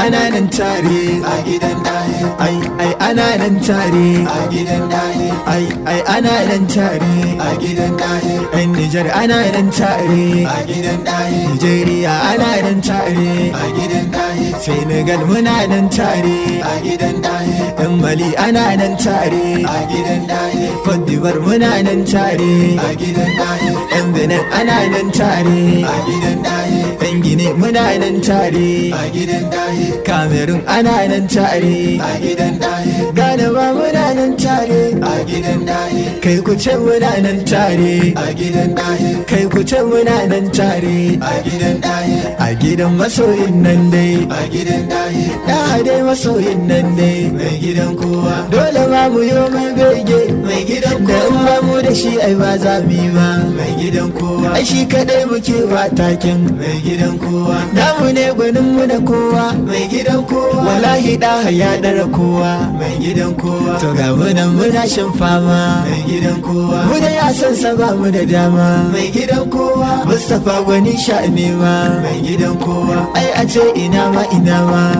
ana nan tare a gidan daye, ai ana nan tare a gidan daye, ai ana nan tare a gidan daye, yan Nijar ana nan tare a gidan daye, Nijeriya ana nan tare a gidan daye, Senegal muna nan tare a gidan daye, yan Mali ana nan tare a gidan daye, Cote d'Ivoire muna nan tare a gidan daye, yan Benin ana nan tare a gidan daye, yan Guinea muna nan tare a gidan daye, Cameroon ana nan tare a gidan daye, Ghana ma muna nan tare a gidan daye, kai ku ce muna nan tare a gidan daye, kai ku ce muna nan tare a gidan daye, a gidan masoyin nan dai a gidan daye, da dai masoyin nan dai mai gidan kowa, dole ma mu yo mai bege mai gidan kowa, da in ba mu da shi ai ba za mu yi ba mai gidan kowa, ai shi kadai muke ba taken mai gidan kowa, namu ne gwanin mu da kowa mai gidan kowa, wallahi da ya dara kowa mai gidan kowa, to ga mu nan muna shan fama mai gidan kowa, mu da ya san sa ba mu da dama mai gidan kowa, Mustapha gwani sha'ani ma mai gidan kowa, ai a ce ina ma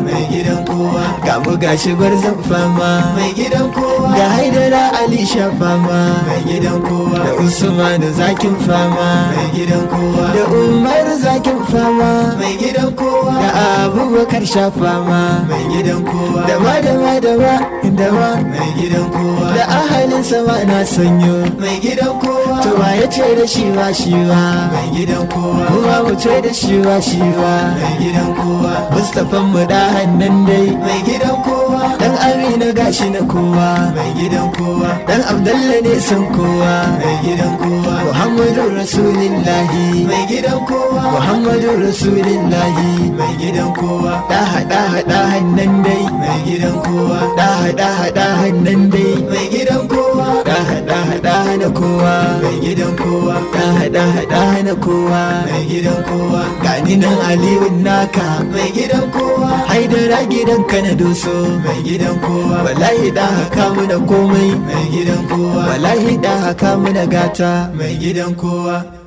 mai gidan kowa, ga mu gashi gwarzon fama mai gidan kowa, ga Haidara Ali sha fama mai gidan kowa, da Usman zakin fama mai gidan kowa, da Umar zakin fama mai gidan kowa, da Abubakar sha fama mai gidan kowa, da ma mai gidan kowa, da ahalin sama na sanyo mai gidan kowa, to ba ya ce da shi ba mai gidan kowa, kuma mu ce da shi ba mai gidan kowa, Mustapha mu da hannun dai mai gidan kowa, dan Amina gashi na kowa mai gidan kowa, dan Abdalla ne san kowa mai gidan kowa, Muhammadu Rasulullahi mai gidan kowa, Muhammadu Rasulullahi mai gidan kowa, da hada hannun dai mai gidan kowa, da hada hannun dai mai gidan kowa, da hada na kowa mai gidan kowa, da hada na kowa mai gidan kowa, gani nan Aliyu naka mai gidan kowa, Haidara gidan ka na doso mai gidan kowa, wallahi da haka mu da komai mai gidan kowa, wallahi da haka mu da gata mai gidan kowa.